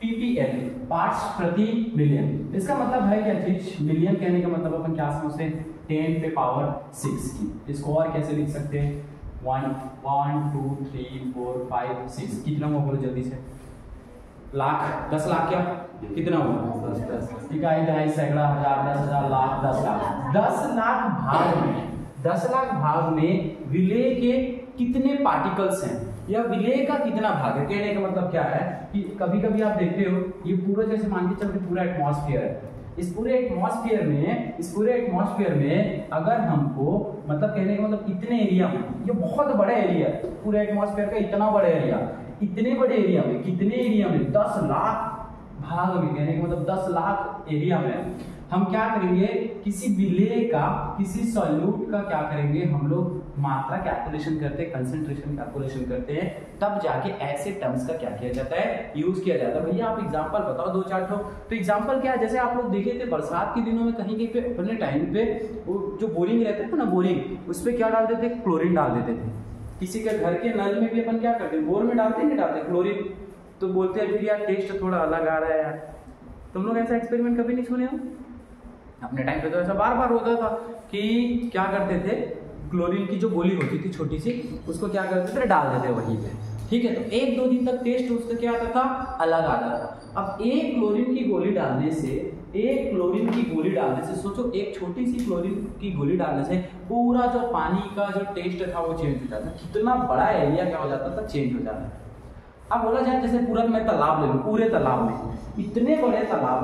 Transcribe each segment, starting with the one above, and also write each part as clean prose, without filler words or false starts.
ppl parts प्रति million. इसका मतलब है क्या चीज, मिलियन कहने का मतलब अपन क्या समझते हैं 10 पे पावर 6 की। इसको और कैसे लिख सकते हैं 1 2 3 4 5 6 कितना हुआ बोलो जल्दी से, लाख 10 लाख क्या कितना हुआ 10 इकाई दहाई सैकड़ा हजार 10,000 लाख 10 लाख 10 लाख भाग में 10 लाख भाग में विलेय के कितने पार्टिकल्स हैं या विलेय का कितना भाग है। कहने का मतलब क्या है कि कभी कभी आप देखते हो ये पूरा जैसे मान के चलते पूरा एटमॉस्फेयर है, इस पूरे एटमॉस्फेयर में अगर हमको मतलब कहने का मतलब इतने एरिया में, ये बहुत बड़ा एरिया है पूरे एटमॉस्फेयर का, इतना बड़ा एरिया, इतने बड़े एरिया में कितने एरिया में 10 लाख भाग में, कहने का मतलब 10 लाख एरिया में हम क्या करेंगे किसी विलेय का किसी सॉल्यूट का क्या करेंगे हम लोग मात्रा कैलकुलेशन करते हैं, कंसंट्रेशन कैलकुलेशन करते हैं, तब जाके ऐसे टर्म्स का क्या किया जाता है यूज किया जाता है। भैया आप एग्जांपल बताओ 2-4 ठो। तो एग्जांपल क्या है, जैसे आप लोग देखे थे बरसात के दिनों में कहीं कहीं पे अपने टाइम पे वो जो बोरिंग रहते थे ना बोरिंग, उस पर क्या डाल देते क्लोरीन डाल देते थे। किसी के घर के नल में भी अपन क्या करते बोर में डालते नहीं डालते क्लोरीन, तो बोलते हैं फिर यार टेस्ट थोड़ा अलग आ रहा है यार। तुम लोग ऐसा एक्सपेरिमेंट कभी नहीं सुने हो? अपने टाइम पे तो ऐसा बार बार होता था कि क्या करते थे क्लोरीन की जो गोली होती थी छोटी सी, उसको क्या करते थे डाल देते वहीं पे, ठीक है। तो 1-2 दिन तक टेस्ट उसका क्या आता था अलग आता था। अब एक क्लोरीन की गोली डालने से सोचो एक छोटी सी क्लोरीन की गोली डालने से पूरा जो पानी का जो टेस्ट था वो चेंज हो जाता, कितना बड़ा एरिया क्या हो जाता था चेंज हो जाता। अब बोला जाए जैसे पूरा मैं तालाब ले लूं, पूरे तालाब में इतने बड़े तालाब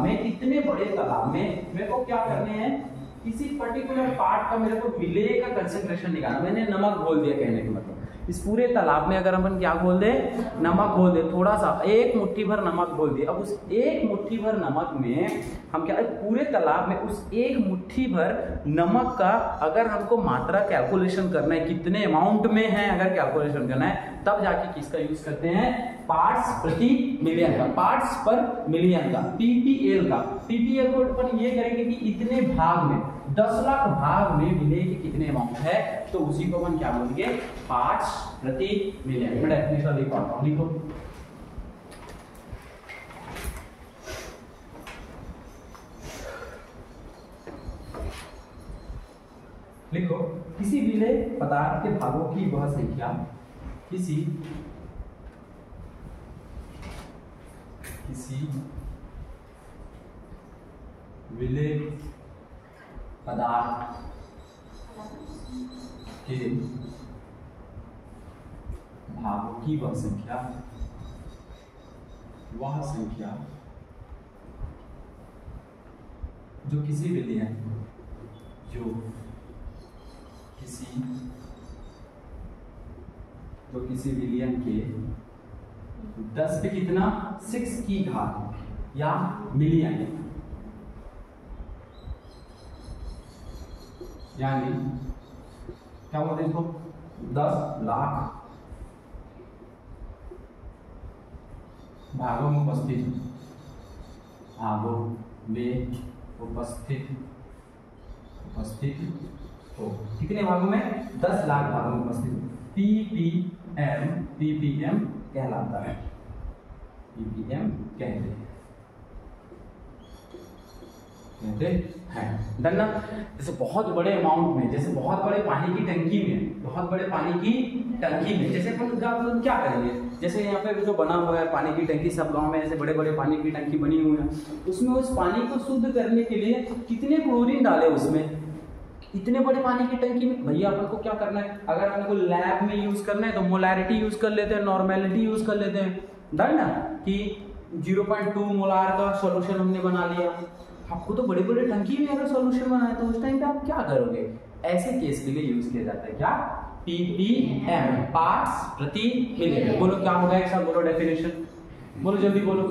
में मेरे को क्या करने हैं किसी पर्टिकुलर पार्ट का मेरे को विलेय का कंसंट्रेशन निकालना। मैंने नमक घोल दिया, कहने का मतलब इस पूरे तालाब में अगर अपन क्या घोल दे नमक घोल दे, थोड़ा सा एक मुट्ठी भर नमक घोल दिया। अब उस एक मुट्ठी भर नमक में हम क्या पूरे तालाब में उस एक मुट्ठी भर नमक का अगर हमको मात्रा कैलकुलेशन करना है कितने अमाउंट में है अगर कैलकुलेशन करना है, तब जाके किसका यूज करते हैं पार्ट्स प्रति मिलियन का, पार्ट्स पर मिलियन का, पीपीएल का। पीपीएल को अपन ये करेंगे कि इतने भाग में 10 लाख भाग में विलेय के कितने अमाउंट है, तो उसी को अपन क्या बोलेंगे पार्ट्स प्रति मिलियन। मैं डेफिनेशन लिख पाता हूं, लिखो लिखो किसी विलेय पदार्थ के भागों की वह संख्या किसी विलेय पदार्थ के भागों की वह संख्या जो किसी विलियन के 10 पे कितना 6 की घात या मिलियन, यानी क्या बोलते हैं इसको 10 लाख भागों में उपस्थित हो। कितने भागों में 10 लाख भागों में उपस्थित हो। पीपीएम कहलाता है, पीपीएम कहते हैं डन ना। जैसे बहुत बड़े अमाउंट में, जैसे बहुत बड़े पानी की टंकी में जैसे अपन क्या करेंगे, जैसे यहाँ पे जो बना हुआ है पानी की टंकी, सब गांव में ऐसे बड़े बड़े पानी की टंकी बनी हुई है, उसमें उस पानी को शुद्ध करने के लिए कितने क्लोरीन डाले उसमें, इतने बड़े पानी की टंकी में। भैया अपन को क्या करना है, अगर अपन को लैब में यूज करना है तो मोलारिटी यूज कर लेते हैं, नॉर्मेलिटी यूज कर लेते हैं, डन ना कि 0.2 मोलार का सॉल्यूशन हमने बना लिया। आपको तो बड़े बड़े टंकी में अगर सॉल्यूशन बनाए तो उस टाइम पे आप क्या करोगे, ऐसे केस के लिए यूज किया जाता है क्या पीपीएम, पार्ट्स प्रति मिलियन। बोलो क्या होगा, एक साथ बोलो डेफिनेशन, बोलो जल्दी बोलो।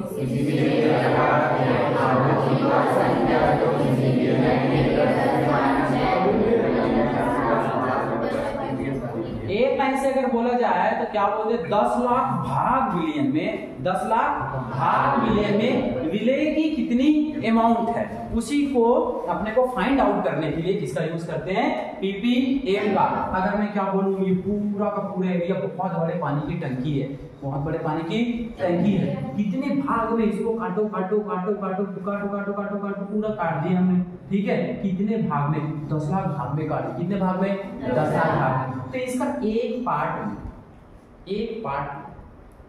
एक लाइन से अगर बोला जाए तो क्या बोलते हैं, 10 लाख भाग बिलियन में, 10 लाख भाग बिलियन में विलेय की कितनी अमाउंट है, उसी को अपने को फाइंड आउट करने के लिए किसका यूज करते हैं, पीपीएम का। अगर मैं क्या बोलूं, ये पूरा का पूरा एरिया बहुत बड़े पानी की टंकी है, बहुत बड़े पानी की टंकी है, कितने भाग में इसको काटो काटो काटो काटो काटो काटो काटो काटो पूरा काट दिया हमने, ठीक है, कितने भाग में, 10 लाख भाग में काट, कितने भाग में, 10 लाख भाग में। तो इसका एक पार्ट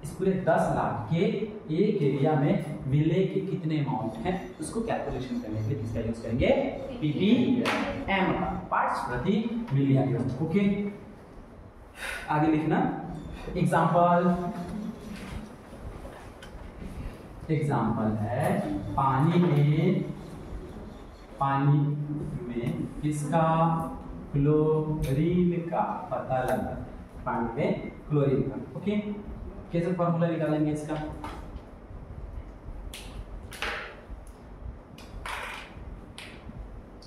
इस पूरे 10 लाख के एक एरिया में विलेय के कितने अमाउंट हैं उसको कैलकुलेशन करने के लिए किसका यूज करेंगे, पीपीएम का, पार्ट्स प्रति मिलियन। ओके, आगे लिखना एग्जाम्पल है पानी में किसका, क्लोरीन का पता लगा, पानी में क्लोरीन का। ओके, कैसे फॉर्मूला निकालेंगे इसका,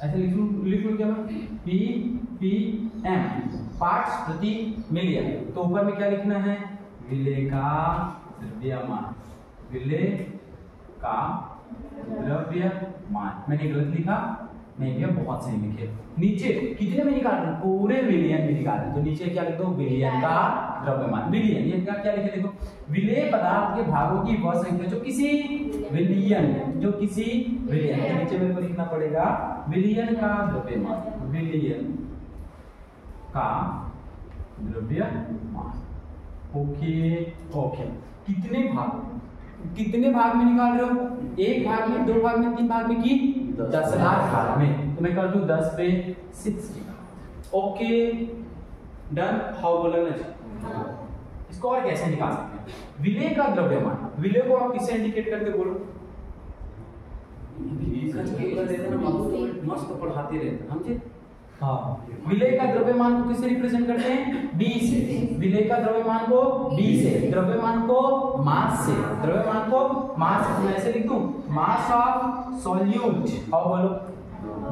ऐसे लिख लूं क्या मैं, पीपीएम पार्ट्स प्रति मिलियन। तो ऊपर में क्या लिखना है, विलेय का द्रव्यमान, विलेय का द्रव्यमान। मैंने गलत लिखा नहीं भैया, बहुत सही लिखे। नीचे कितने में निकाल रहे, पूरे मिलियन में निकाल रहे, तो नीचे क्या लिख दो, विलियन का द्रव्यमान, विलियन। ये क्या लिखे देखो, विलेय पदार्थ के भागों की वह संख्या जो किसी विलियन, तो नीचे मेरे को लिखना पड़ेगा विलियन का द्रव्यमान, विलियन का द्रव्यमान। ओके, कितने भाग में निकाल रहे हो, एक भाग में, दो भाग में, तीन भाग में, की 10 लाख भाग में, तो मैं कर दूं 10 पे 60। ओके डन, हाउ बोला ना, इसको और कैसे निकाल सकते हैं, विलेय का द्रव्यमान, विलेय को आप किससे इंडिकेट करके बोलो, मस्त पढ़ाते रहते समझे। हाँ, विलेय का द्रव्यमान को किससे रिप्रेजेंट करते हैं, बी से, विलेय का द्रव्यमान को बी से, द्रव्यमान को मास से, द्रव्यमान को मास से, मैं ऐसे लिख दूं, मास ऑफ सॉल्यूट, और बोलो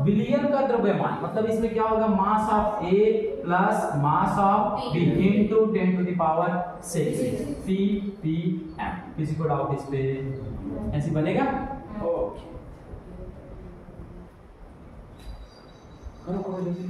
विलियन का द्रव्यमान, मतलब इसमें क्या होगा, mass of A plus mass of B into 10 to the power 6 ppm. किसी को डाउट इस पे, ऐसे बनेगा। ओके, करो जल्दी।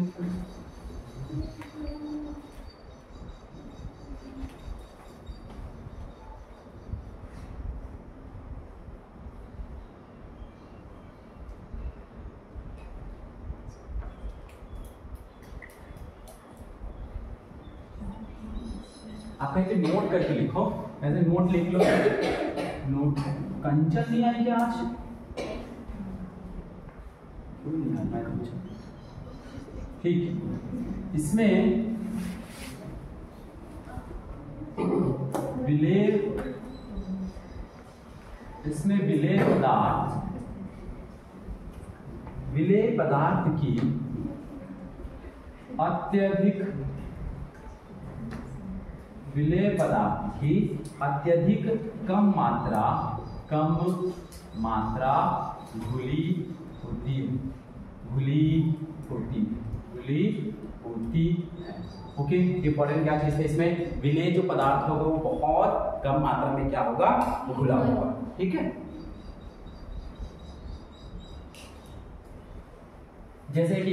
आप ऐसे नोट करके लिखो, ऐसे नोट लिख लो, नोट। कंचन नहीं आई क्या आज, क्यों नहीं आया कंचन, ठीक है। इसमें विलेय पदार्थ की अत्यधिक कम मात्रा घुली होती है। ओके, इंपॉर्टेंट क्या चीज है इसमें, विलेय जो पदार्थ होगा वो बहुत कम मात्रा में क्या होगा, घुला होगा, ठीक है। जैसे एक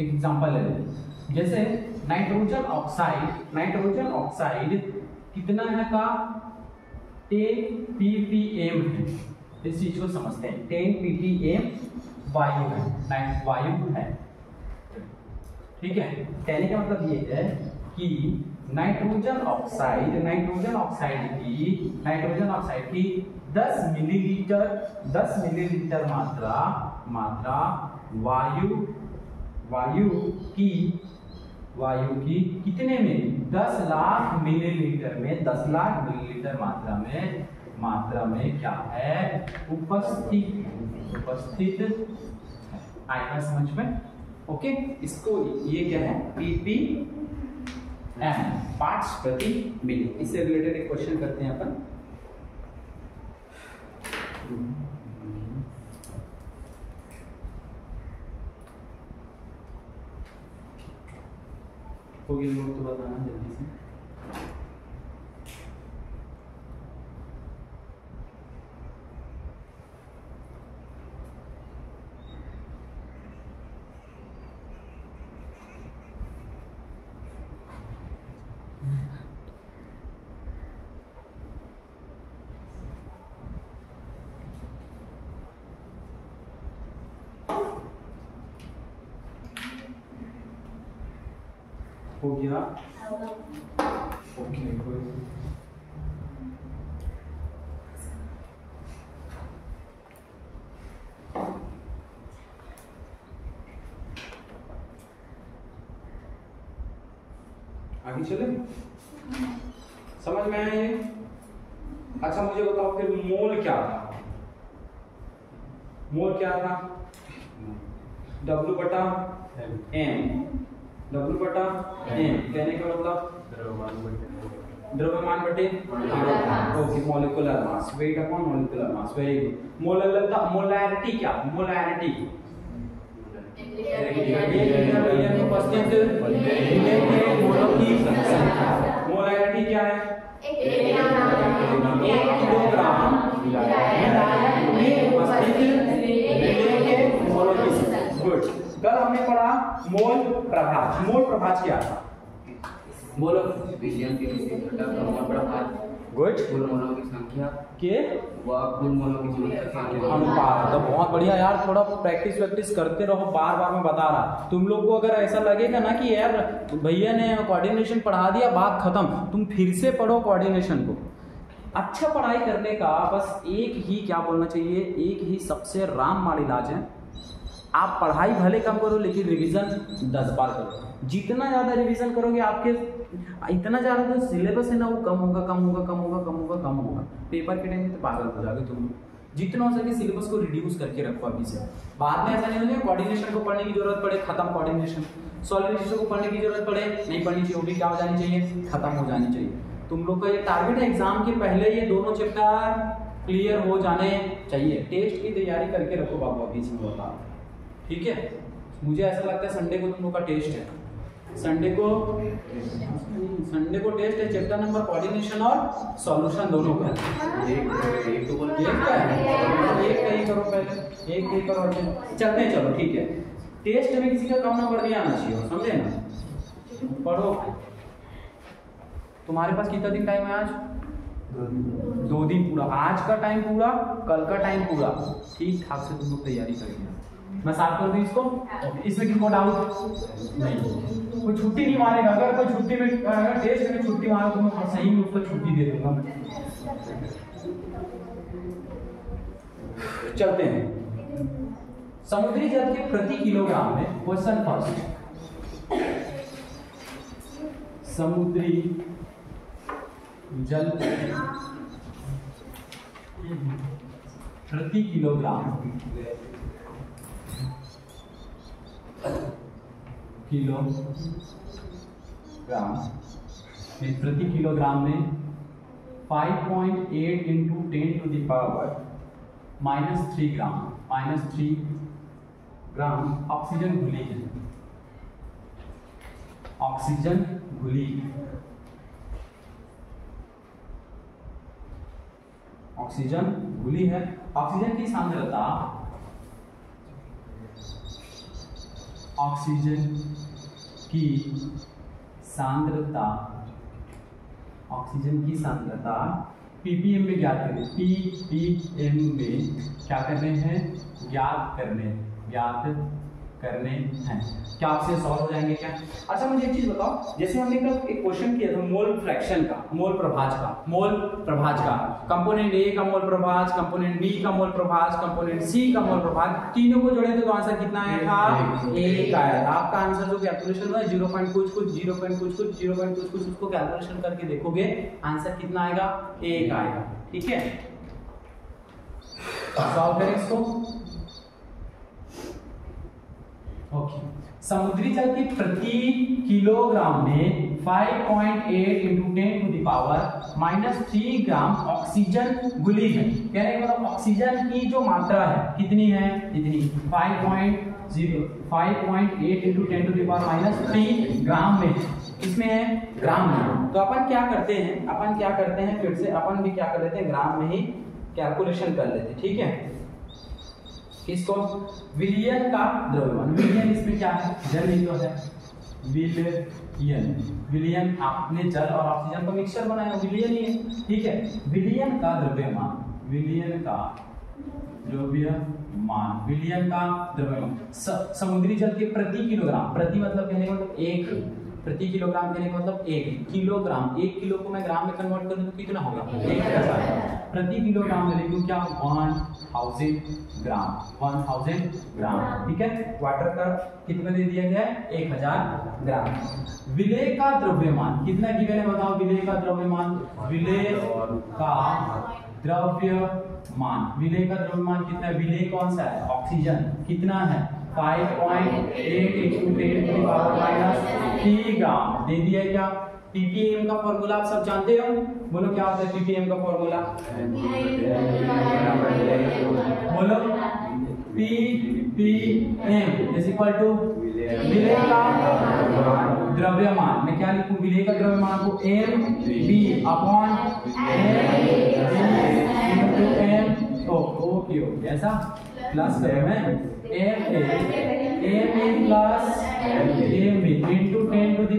एग्जांपल है, जैसे नाइट्रोजन ऑक्साइड कितना है का 10 ppm है, इस चीज को समझते हैं, 10 ppm वायु है, ठीक है। कहने का मतलब ये है कि नाइट्रोजन ऑक्साइड की 10 मिलीलीटर मात्रा वायु की कितने में, 10 लाख मिलीलीटर मात्रा में क्या है, उपस्थित है। आएगा समझ में। ओके, इसको ये क्या है, पीपीएम पार्ट्स प्रति मिलियन। इससे रिलेटेड एक क्वेश्चन करते हैं अपन। हो गया लोग तो बताना जल्दी से। हो गया ओके आगे चले समझ में आया ये? अच्छा मुझे बताओ फिर मोल क्या था? मोल क्या था? W बटा M, W बटा M कहने का मतलब द्रव्यमान बटे okay molecular mass, weight upon molecular mass, very good. मोललता मोलैरिटी क्या? मोलैरिटी मोलैरिटी क्या है? 1 किलोग्राम गुड। कल हमने पढ़ा मोल प्रभाज। मोल प्रभाज क्या था? बोलो। विलयन के घटक का मोल प्रभाज गुड। कुल मोलों की संख्या के व कुल मोलों की अनुपात। तो बहुत बढ़िया यार, थोड़ा प्रैक्टिस करते रहो, बार बार मैं बता रहा। तुम लोग को अगर ऐसा लगेगा ना कि यार भैया ने कोऑर्डिनेशन पढ़ा दिया बात खत्म, तुम फिर से पढ़ो कोऑर्डिनेशन को। अच्छा पढ़ाई करने का बस एक ही क्या बोलना चाहिए, एक ही सबसे रामबाण इलाज है, आप पढ़ाई भले कम करो लेकिन रिवीजन 10 बार करो। जितना ज्यादा रिवीजन करोगे आपके इतना ज्यादा जो सिलेबस है ना वो कम होगा कम होगा कम होगा कम होगा कम होगा। पेपर के टाइम में तो पागल हो जाओगे तुम। जितना हो सके सिलेबस को रिड्यूस करके रखो अभी से। बाद में ऐसा नहीं होगा कोऑर्डिनेशन को पढ़ने की जरूरत पड़े, खत्म कोऑर्डिनेशन। सॉलिडिटी को पढ़ने की जरूरत पड़े, नहीं पढ़नी चाहिए, वो भी क्या हो जानी चाहिए, खत्म हो जानी चाहिए। तुम लोग का ये टारगेट है एग्जाम के पहले ये दोनों चैप्टर क्लियर हो जाने चाहिए। टेस्ट की तैयारी करके रखो बाबू अभी से बता, ठीक है? मुझे ऐसा लगता है संडे को तुम लोग का टेस्ट है, संडे को टेस्ट है, चैप्टर नंबर कोऑर्डिनेशन और सॉल्यूशन दोनों का। एक का ही करो पहले, एक ही करो, चलते हैं चलो ठीक है। टेस्ट में किसी का कम नंबर नहीं आना चाहिए, समझे ना? पढ़ो। तुम्हारे पास कितना दिन टाइम है आज? 2 दिन पूरा। आज का टाइम पूरा, कल का टाइम पूरा, ठीक ठाक से तुम लोग तैयारी करेंगे। मैं साफ कर दूं इसको, इसमें किसको डाउट नहीं, कोई छुट्टी नहीं मारेगा। अगर कोई छुट्टी में टेस्ट में छुट्टी मारो तो मैं सही में उसको छुट्टी दे दूंगा। चलते हैं। समुद्री जल के प्रति किलोग्राम में, क्वेश्चन फर्स्ट, समुद्री जल प्रति किलोग्राम प्रति किलोग्राम में 5.8 into 10 to the power -3 gram oxygen घुली है। ऑक्सीजन घुली, ऑक्सीजन घुली है। ऑक्सीजन की सांद्रता, ऑक्सीजन की सांद्रता, ऑक्सीजन की सांद्रता ppm में ज्ञात करें। ppm में क्या करने हैं? ज्ञात करने हैं। क्या आपसे सॉल्व हो जाएंगे क्या? अच्छा मुझे एक चीज बताओ, जैसे हमने कल एक क्वेश्चन किया था मोल फ्रैक्शन का, मोल प्रभाज का, कंपोनेंट ए का मोल प्रभाज, कंपोनेंट बी का मोल प्रभाज, कंपोनेंट सी का मोल प्रभाज, तीनों को जोड़े थे तो आंसर कितना आया था? 1 आया था। आपका आंसर जो कैलकुलेशन हुआ 0 पॉइंट कुछ कुछ, 0 पॉइंट कुछ कुछ, 0 पॉइंट कुछ कुछ, उसको कैलकुलेशन करके देखोगे आंसर कितना आएगा? 1 आएगा। ठीक है, सॉल्व करें इसको। ओके, समुद्री जल के प्रति किलोग्राम में 5.8 into 10 to the power -3 gram oxygen घुली है। कहने का मतलब ऑक्सीजन की जो मात्रा है कितनी है? इतनी 5.8 इंटू 10 टू द पावर -3 ग्राम में इसमें है ग्राम में। तो अपन क्या करते हैं फिर से अपन भी क्या कर लेते हैं, ग्राम में ही कैलकुलेशन कर लेते हैं, ठीक है। इसको विलियन का द्रव्यमान, विलियन इसमें क्या है, जल ही तो है, विलियन आपने जल और ऑक्सीजन का मिक्सचर बनाया, विलियन ही है, ठीक है। विलियन का द्रव्यमान, विलियन का द्रव्यमान समुद्री जल के प्रति किलोग्राम, प्रति मतलब कहने का मतलब एक, प्रति किलोग्राम कहने का मतलब एक किलोग्राम, एक किलो को मैं ग्राम में कन्वर्ट करूं तो कितना होगा 1000 प्रति किलोग्राम में लिखूं क्या 1000 ग्राम, ठीक है। वाटर का कितना दे दिया गया है 1000 ग्राम। विलेय का द्रव्यमान कितना गिवन है बताओ, विलेय का द्रव्यमान, विलेय का द्रव्यमान कितना है, विलेय कौन सा है, ऑक्सीजन, कितना है 5.8 × 10⁻³ ग्राम दे दिया क्या। ppm का फॉर्मूला आप सब जानते हो, बोलो क्या होता है ppm का फॉर्मूला, बोलो ppm इज इक्वल टू विलेय का द्रव्यमान, मैं क्या लिखूं, विलेय का द्रव्यमान को mv अपॉन m ओके ऐसा प्लस करें मैं m plus m into 10⁻⁶,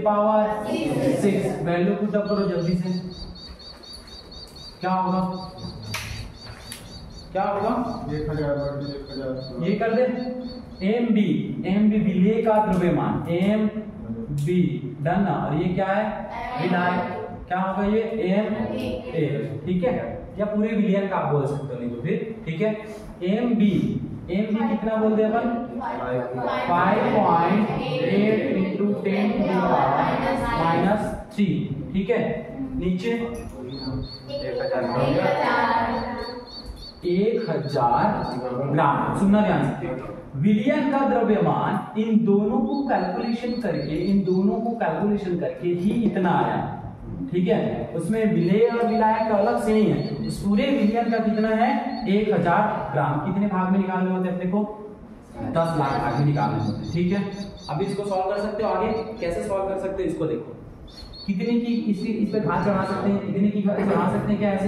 value put up करो जल्दी से, क्या होगा 1000 ये कर दे, mb विलेय का द्रव्यमान, mb डन ना, और ये क्या है विलाय, क्या होगा ये ma, ठीक है, या पूरे विलियन का आप बोल सकते हो, नहीं तो फिर ठीक है। mb कितना बोल दे अपन 5.8 × 10⁻⁻3, ठीक है। नीचे 1000 ग्राम, सुनना ध्यान से, विलियन का द्रव्यमान इन दोनों को कैलकुलेशन करके ही इतना आया, ठीक है। उसमें विलेय और विलायक का अलग से नहीं है, इस पूरे विलियन का कितना है 1000 ग्राम। कितने भाग में निकालने होते हैं अपने को, 10 लाख भाग में निकालने होते हैं, ठीक है। अब इसको सॉल्व कर सकते हो, आगे कैसे सॉल्व कर सकते हो इसको देखो, कितने की इस पे घात चढ़ा सकते हैं, कितने की घात चढ़ा सकते हैं, क्या ऐसे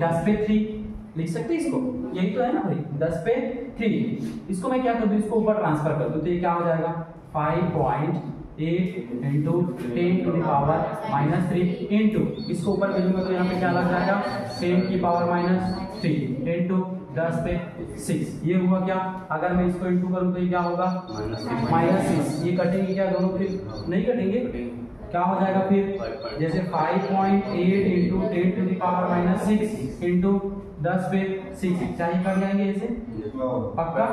10 पे 3 लिख सकते हैं इसको, यही तो है ना भाई 10 पे 3। इसको मैं क्या कर दूं, इसको ऊपर ट्रांसफर कर दूं तो ये क्या हो जाएगा 5.8 × 10⁻³ इंटू, इसको ऊपर भेजूंगा तो यहाँ पे क्या लग जाएगा 10⁻³ इंटू 10 पे 6, ये हुआ क्या। अगर मैं इसको इंटू करूँ तो ये क्या होगा -6, ये कटेंगे क्या दोनों, फिर नहीं कटेंगे, क्या हो जाएगा फिर जैसे 5.8 × 10⁻⁻6 इंटू 10 पे 6, क्या ही कट जाएंगे ऐसे, पक्का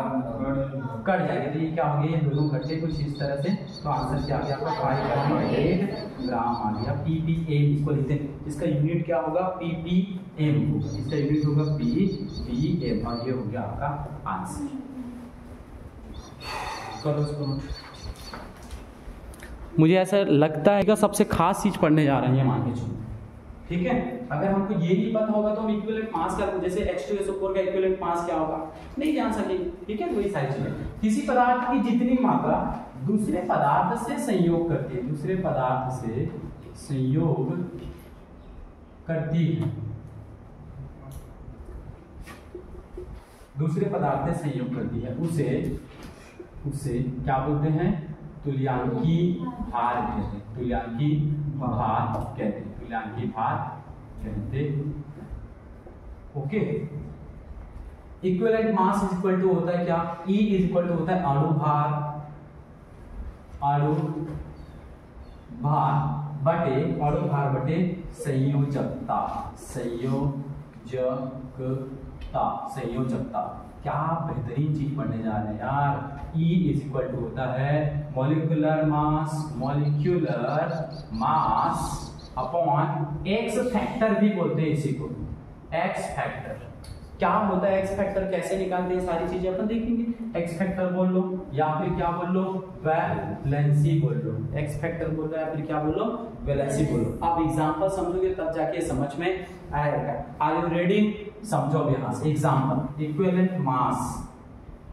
कट जाएंगे, तो ये क्या हो गया, ये दोनों कटे कुछ इस तरह से, तो आंसर क्या आ गया आपका 5.8 ग्राम आ गया। ppm इसको लिखते हैं, इसका यूनिट क्या होगा ppm, इसका यूनिट होगा ppm, और ये हो गया आपका आंसर। करो इसको, मुझे ऐसा लगता है कि सबसे खास चीज पढ़ने जा रहे हैं, मान के चलो, ठीक है। अगर हमको ये नहीं पता होगा तो हम इक्विवेलेंट मास का, जैसे H2SO4 का इक्विवेलेंट मास क्या होगा नहीं जान सकेंगे, ठीक है। वही सारी चीजें, किसी पदार्थ की जितनी मात्रा दूसरे पदार्थ से संयोग करती है, दूसरे पदार्थ से संयोग करती है, दूसरे पदार्थ से संयोग करती है, उसे क्या बोलते हैं, तुल्यांकी भार कहते हैं, तुल्यांकी भार कहते okay. Equivalent mass is equal to होता है क्या, E इज इक्वल टू होता है अणु भार बटे संयोजकता। क्या बेहतरीन चीज पढ़ने जा रहे हैं यार। E इज इक्वल टू होता है molecular mass upon x factor भी बोलते हैं इसी को, एक्स फैक्टर। क्या होता है एक्स फैक्टर, कैसे निकालते हैं, सारी चीजें अपन देखेंगे। एक्स फैक्टर बोल लो या फिर क्या बोल लो, वैलेंसी बोल लो। एक्स फैक्टर बोल लो या फिर क्या बोल लो, वैलेंसी बोल लो। आप एग्जांपल समझोगे तब जाके समझ में आएगा। आर यू रेडी, समझो यहाँ से एग्जांपल। इक्विवेलेंट मास,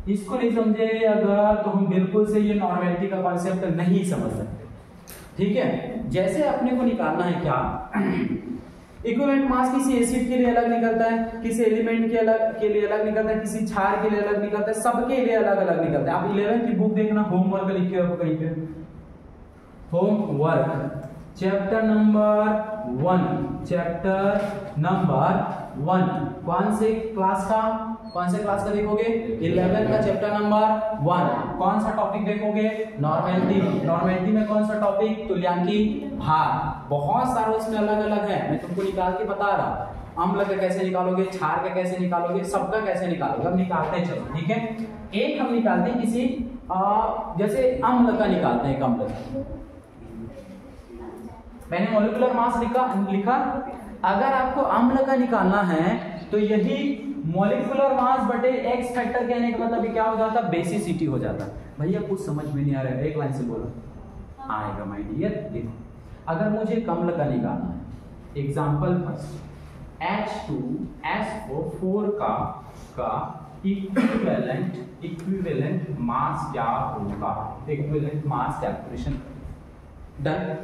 इसको नहीं समझे अगर तो हम बिल्कुल से ये नॉर्मेलिटी का कॉन्सेप्ट नहीं समझ सकते, ठीक है, जैसे अपने को निकालना है क्या, इक्विवेलेंट मास किसी एसिड के लिए अलग निकलता है, किसी एलिमेंट के लिए अलग निकलता है, किसी क्षार के लिए अलग निकलता है, सबके लिए अलग अलग निकलता है। आप 11th की बुक देखना, होमवर्क लिखे हो कहीं पे, होमवर्क चैप्टर नंबर 1 कौन से क्लास का देखोगे, 11 का चैप्टर नंबर 1। कौन सा टॉपिक देखोगे, नॉर्मेलिटी में कौन सा टॉपिक, तुल्यांकी भार। बहुत सारे उसमें अलग अलग है, मैं तुमको निकाल के बता रहा। अम्ल का कैसे निकालोगे, क्षार का कैसे निकालोगे, सबका कैसे निकालोगे, अब निकालते चलो। ठीक है, एक हम निकालते हैं किसी जैसे अम्ल का निकालते हैं, अम्ल का। मैंने मॉलिक्यूलर मास लिखा। अगर आपको अम्ल का निकालना है तो यही मॉलिक्यूलर मास बटे एक्स फैक्टर कहने का मतलब क्या हो जाता, बेसिसिटी हो जाता। भैया कुछ समझ में नहीं आ रहा है, एक लाइन से बोलो, आएगा माय डियर। देखो, अगर मुझे अम्ल का निकालना है, एग्जांपल फर्स्ट, H2SO4 का इक्विवेलेंट मास क्या होगा, इक्विवेलेंट मास कैलकुलेशन डन।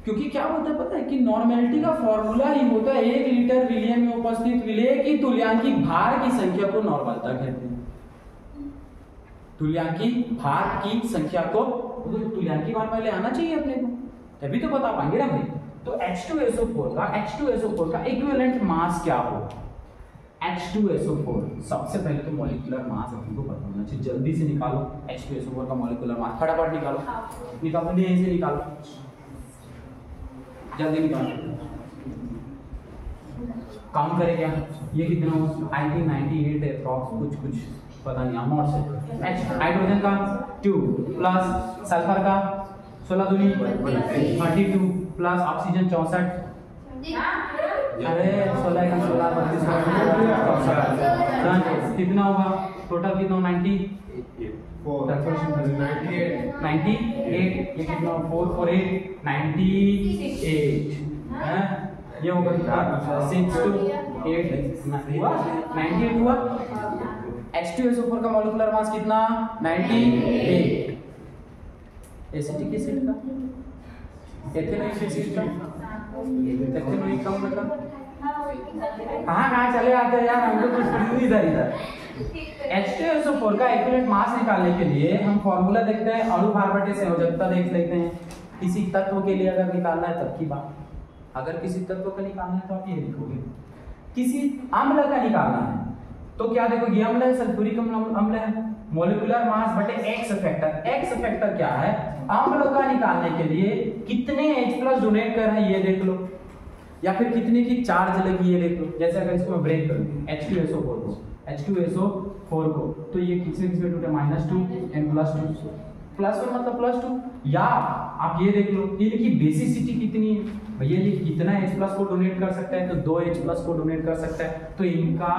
क्योंकि क्या होता है पता है कि नॉर्मेलिटी का फॉर्मूला ही होता है 1 लीटर विलय में उपस्थित विलय की तुल्यांकी भार की संख्या को नॉर्मलता कहते हैं। तुल्यांकी भार की संख्या को, तुल्यांकी भार पहले आना चाहिए अपने को, तभी तो बता पाएंगे ना भाई। तो H2SO4 का इक्विवेलेंट मास क्या होगा, H2SO4। सबसे पहले तो मॉलिक्यूलर मास आपको पता होना चाहिए, जल्दी से निकालो H2SO4 का मॉलिक्यूलर मास, फटाफट निकालो, यहीं से निकालो, जल्दी निकालो। काउंट करें क्या, ये कितना हो, आई थिंक 98 है, कुछ पता नहीं, नॉट से। हाइड्रोजन का 2 प्लस सल्फर का 16 दूनी 32 प्लस ऑक्सीजन 64, अरे 16 का 16 32 कितना होगा, टोटल कितना, 98, ये कितना 448 98 है, ये होगा 6 to 8 हुआ 98 हुआ। H2SO4 का मॉलिक्यूलर मास कितना, 98। एसिटिक एसिड का, एथेनोइक एसिड का, एथेनोइक अम्ल का, कहाँ चले आते हैं यार, हमको कुछ इधर। H2SO4 का इक्विवेलेंट मास निकालने के लिए हम फॉर्मूला देखते हैं, अणु भार बटे संयोजकता देख लेते हैं। किसी तत्व के लिए अगर निकालना है तब की बात, अगर किसी तत्व का निकालना है तो आप ये लिखोगे। किसी अम्ल का निकालना है तो क्या देखोगे, अम्ल है, सल्फ्यूरिक अम्ल है, मॉलिक्यूलर मास बटे एक्स फैक्टर। एक्स फैक्टर क्या है, अम्ल का निकालने के लिए कितने H+ डोनेट कर रहे हैं ये देख लो, या फिर कितने की चार्ज लगी ये देख लो। जैसे अगर इसको मैं ब्रेक करूं H2SO4 को, तो ये किससे टूटे, -2 n +2, +1 मतलब +2। या आप ये देख लो इनकी बेसिसिटी कितनी है, भैया ये कितना H+ को डोनेट कर सकता है, तो 2 H+ को डोनेट कर सकता है, तो इनका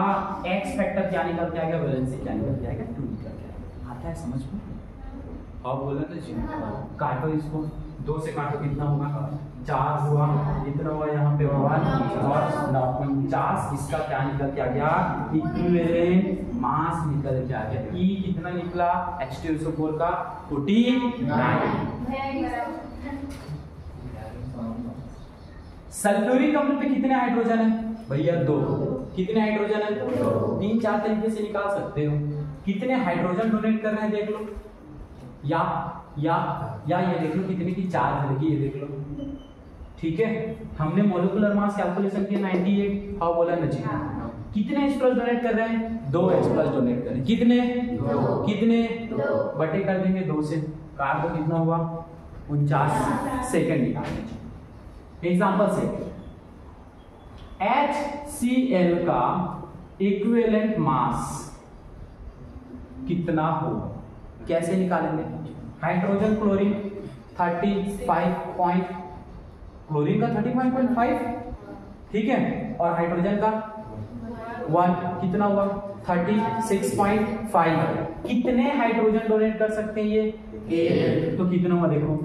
एक्स फैक्टर क्या निकल के आएगा, वैलेंसी क्या निकल के आएगा, 2 निकल के आएगा। आता है समझ में? अब बोला तो काटो इसको, 2 से काटो कितना होगा, 4 हुआ, इतना हुआ, यहाँ पे 1 और 49, इसका क्या निकल के आ गया, इक्विवेलेंट मास निकल के आ गया। ई कितना निकला H2SO4 का, 49। सल्फ्यूरिक अम्ल पे कितने हाइड्रोजन है, भैया 2। कितने हाइड्रोजन है, 3-4 तरीके से निकाल सकते हो। कितने हाइड्रोजन डोनेट कर रहे हैं देख लो, या ये देख लो कितने की चार्ज लगी, ये देख लो। ठीक है, हमने मॉलिक्यूलर मास कैलकुलेशन किया 98, हाँ बोला ना जी। कितने H+ डोनेट कर रहे हैं, 2 H+ डोनेट कर रहे हैं। कितने बटे कर देंगे 2 से, काट दो, कितना हुआ 49 सेकंड निकालने। एग्जांपल से HCl का इक्विवेलेंट मास कितना होगा, कैसे निकालेंगे, हाइड्रोजन क्लोरीन 35 क्लोरीन का 35.5, ठीक है, और हाइड्रोजन का 1 कितना हुआ 36.5। कितने हाइड्रोजन डोनेट कर सकते हैं ये, 1, तो कितना हुआ देखो,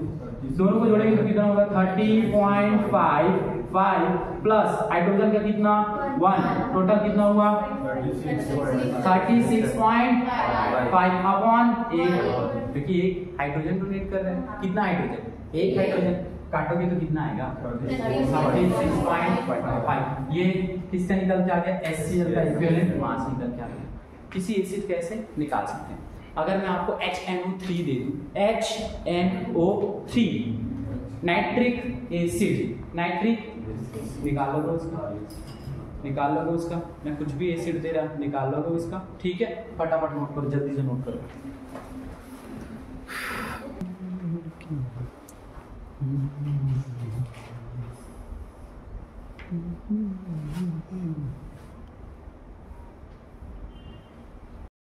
दोनों को जोड़ेंगे तो कितना होगा 30.5 प्लस हाइड्रोजन का कितना 1, टोटल कितना हुआ 36.5 अपॉन 1, क्योंकि एक हाइड्रोजन डोनेट कर रहे हैं। कितना हाइड्रोजन, एक हाइड्रोजन काटोगे तो कितना आएगा 36.5। ये किसका निकल के आ गया HCl का इक्विवेलेंट मास निकल के आ गया। किसी एसिड कैसे निकाल सकते हैं? अगर मैं आपको HNO3 दे दूं, HNO3 नाइट्रिक एसिड, नाइट्रिक निकाल लोगे उसका, निकाल लोगे उसका, मैं कुछ भी एसिड दे रहा निकाल लोगे उसका, ठीक है? फटाफट नोट करो, जल्दी से नोट करो।